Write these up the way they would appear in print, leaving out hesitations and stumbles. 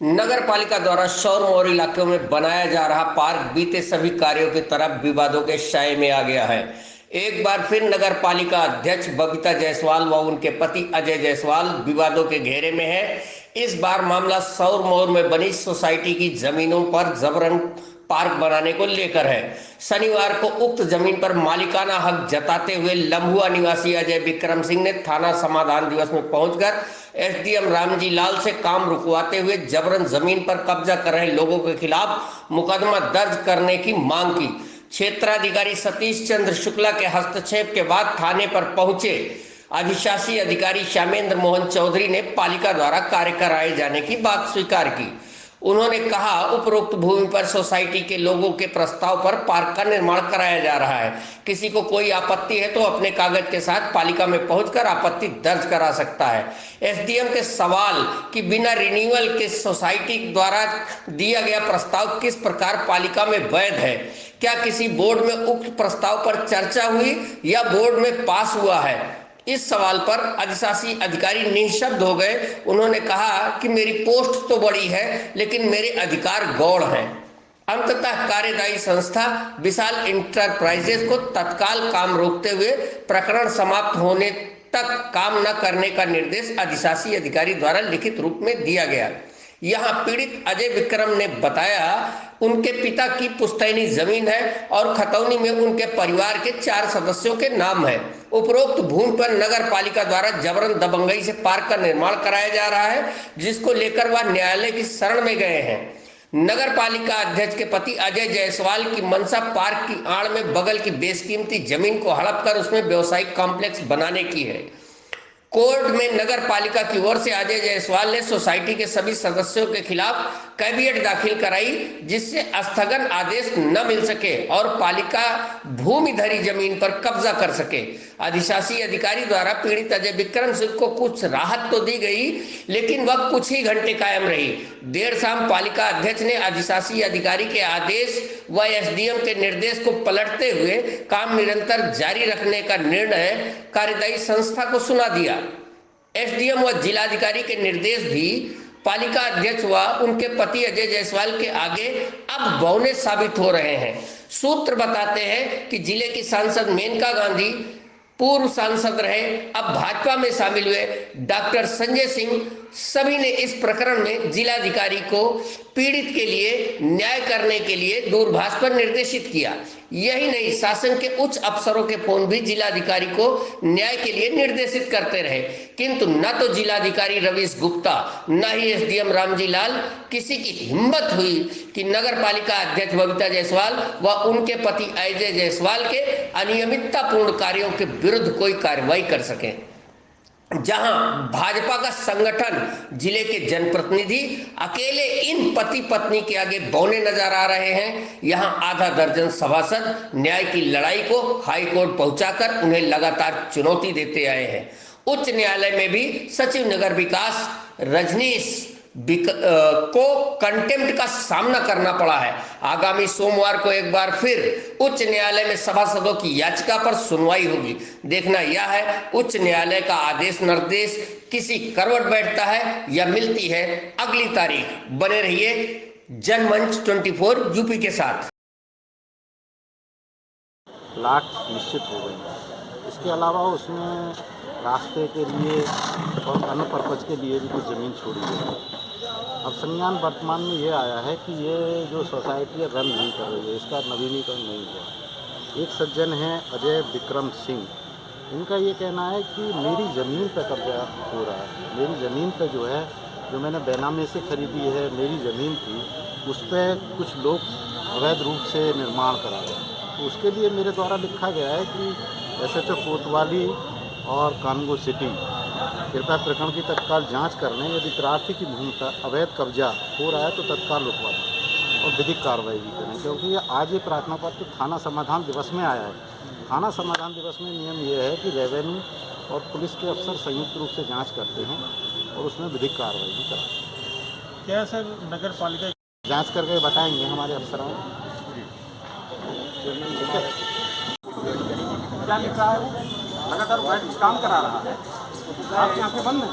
नगर पालिका द्वारा शौर मोर इलाकों में बनाया जा रहा पार्क बीते सभी कार्यों की तरह विवादों के साए में आ गया है। एक बार फिर नगर पालिका अध्यक्ष बबीता जायसवाल व उनके पति अजय जायसवाल विवादों के घेरे में है। इस बार मामला शौर मोर में बनी सोसाइटी की जमीनों पर जबरन पार्क बनाने को लेकर है। शनिवार को उक्त जमीन पर मालिकाना हक जताते हुए लम्हुआ निवासी अजय विक्रम सिंह ने थाना समाधान दिवस में पहुंचकर एसडीएम रामजी लाल से काम रुकवाते हुए जबरन जमीन पर कब्जा कर रहे लोगों के खिलाफ मुकदमा दर्ज करने की मांग की। क्षेत्राधिकारी सतीश चंद्र शुक्ला के हस्तक्षेप के बाद थाने पर पहुंचे अधिशासी अधिकारी श्यामेंद्र मोहन चौधरी ने पालिका द्वारा कार्य कराए जाने की बात स्वीकार की। उन्होंने कहा, उपरोक्त भूमि पर सोसाइटी के लोगों के प्रस्ताव पर पार्क का निर्माण कराया जा रहा है। किसी को कोई आपत्ति है तो अपने कागज के साथ पालिका में पहुंचकर आपत्ति दर्ज करा सकता है। एसडीएम के सवाल कि बिना रिन्यूअल के सोसाइटी द्वारा दिया गया प्रस्ताव किस प्रकार पालिका में वैध है, क्या किसी बोर्ड में उक्त प्रस्ताव पर चर्चा हुई या बोर्ड में पास हुआ है। इस सवाल पर अधिशासी अधिकारी निःशब्द हो गए। उन्होंने कहा कि मेरी पोस्ट तो बड़ी है लेकिन मेरे अधिकार गौण हैं। अंततः कार्यदायी संस्था विशाल इंटरप्राइजेज को तत्काल काम रोकते हुए प्रकरण समाप्त होने तक काम न करने का निर्देश अधिशासी अधिकारी द्वारा लिखित रूप में दिया गया। यहाँ पीड़ित अजय विक्रम ने बताया, उनके पिता की पुश्तैनी जमीन है और खतौनी में उनके परिवार के 4 सदस्यों के नाम है। उपरोक्त भूमि पर नगर पालिका द्वारा जबरन दबंगई से पार्क का निर्माण कराया जा रहा है, जिसको लेकर वह न्यायालय की शरण में गए हैं। नगर पालिका अध्यक्ष के पति अजय जायसवाल की मंशा पार्क की आड़ में बगल की बेशकीमती जमीन को हड़प कर उसमें व्यवसायिक कॉम्प्लेक्स बनाने की है। कोर्ट में नगर पालिका की ओर से अजय जायसवाल ने सोसाइटी के सभी सदस्यों के खिलाफ कैवियट दाखिल कराई, जिससे स्थगन आदेश न मिल सके और पालिका भूमिधरी जमीन पर कब्जा कर सके। अधिशासी अधिकारी द्वारा पीड़ित अजय विक्रम सिंह को कुछ राहत तो दी गई, लेकिन वह कुछ ही घंटे कायम रही। देर शाम पालिका अध्यक्ष ने अधिशासी अधिकारी के आदेश व एसडीएम के निर्देश को पलटते हुए काम निरंतर जारी रखने का निर्णय कार्यदायी संस्था को सुना दिया। एसडीएम व जिलाधिकारी के निर्देश भी पालिका अध्यक्ष व उनके पति अजय जायसवाल के आगे अब बौने साबित हो रहे हैं। सूत्र बताते हैं कि जिले की सांसद मेनका गांधी पूर्व सांसद रहे, अब भाजपा में शामिल हुए डॉक्टर संजय सिंह सभी ने इस प्रकरण में जिलाधिकारी को पीड़ित के लिए न्याय करने के लिए दूरभाष पर निर्देशित किया। यही नहीं, शासन के उच्च अफसरों के फोन भी जिलाधिकारी को न्याय के लिए निर्देशित करते रहे, किंतु न तो जिलाधिकारी रवीश गुप्ता न ही एसडीएम रामजी लाल किसी की हिम्मत हुई कि नगर पालिका अध्यक्ष बबीता जायसवाल व उनके पति अजय जायसवाल के अनियमिततापूर्ण कार्यों के विरुद्ध कोई कार्रवाई कर सके। जहां भाजपा का संगठन जिले के जनप्रतिनिधि अकेले इन पति पत्नी के आगे बौने नजर आ रहे हैं, यहां आधा दर्जन सभासद न्याय की लड़ाई को हाई कोर्ट पहुंचाकर उन्हें लगातार चुनौती देते आए हैं। उच्च न्यायालय में भी सचिव नगर विकास रजनीश को कंटेम्प्ट का सामना करना पड़ा है। आगामी सोमवार को एक बार फिर उच्च न्यायालय में सभासदों की याचिका पर सुनवाई होगी। देखना यह है उच्च न्यायालय का आदेश निर्देश किसी करवट बैठता है या मिलती है अगली तारीख। बने रहिए जनमंच 24 यूपी के साथ। लाख निश्चित हो गई। इसके अलावा उसमें रास्ते के लिए और अन्य पर्पज़ के लिए भी कुछ ज़मीन छोड़ी गई है। अब संज्ञान वर्तमान में ये आया है कि ये जो सोसाइटी रन नहीं कर रही है, इसका नवीनीकरण नहीं हुआ। एक सज्जन हैं अजय विक्रम सिंह, इनका ये कहना है कि मेरी ज़मीन पर कब्जा हो रहा है। मेरी ज़मीन पर जो है, जो मैंने बेनामे से खरीदी है, मेरी ज़मीन थी, उस पर कुछ लोग अवैध रूप से निर्माण करा रहे हैं। तो उसके लिए मेरे द्वारा लिखा गया है कि एसएचओ कोतवाली और कानगो सिटी कृपया प्रकरण की तत्काल जांच करने, यदि प्रार्थी की भूमि पर अवैध कब्जा हो रहा है तो तत्काल रुकवा दें और विधिक कार्रवाई भी करें, क्योंकि आज ये प्रार्थना पत्र थाना समाधान दिवस में आया है। थाना समाधान दिवस में नियम ये है कि रेवेन्यू और पुलिस के अफसर संयुक्त रूप से जांच करते हैं और उसमें विधिक कार्रवाई भी करते हैं। क्या सर नगर पालिका जाँच करके बताएंगे हमारे अफसरों। क्या लिख रहा है वो? लगातार काम करा रहा है। आपकी आंखें बंद हैं।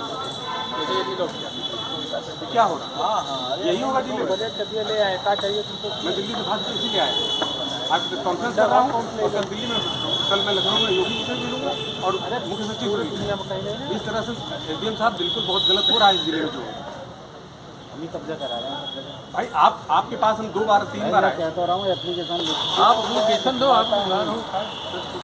क्या हो रहा है? यही होगा डिले। बजट के लिए आए का चाहिए तुमको? मैं दिल्ली से भाग के इसीलिए आया, आज कॉन्फ्रेंस कर रहा हूँ और कल दिल्ली में, कल मैं लखनऊ में योगी जी से मिलूंगा और मुख्य सचिव से दुनिया में कहीं नहीं इस तरह से एसडीएम साहब बिल्कुल बहुत गलत हो रहा है इस जिले में। जो हम ही कब्जा करा रहे हैं सब जगह। भाई आपके पास हम 2 बार 3 बार आए, कह तो रहा हूँ एप्लीकेशन आप एप्लीकेशन दो, आप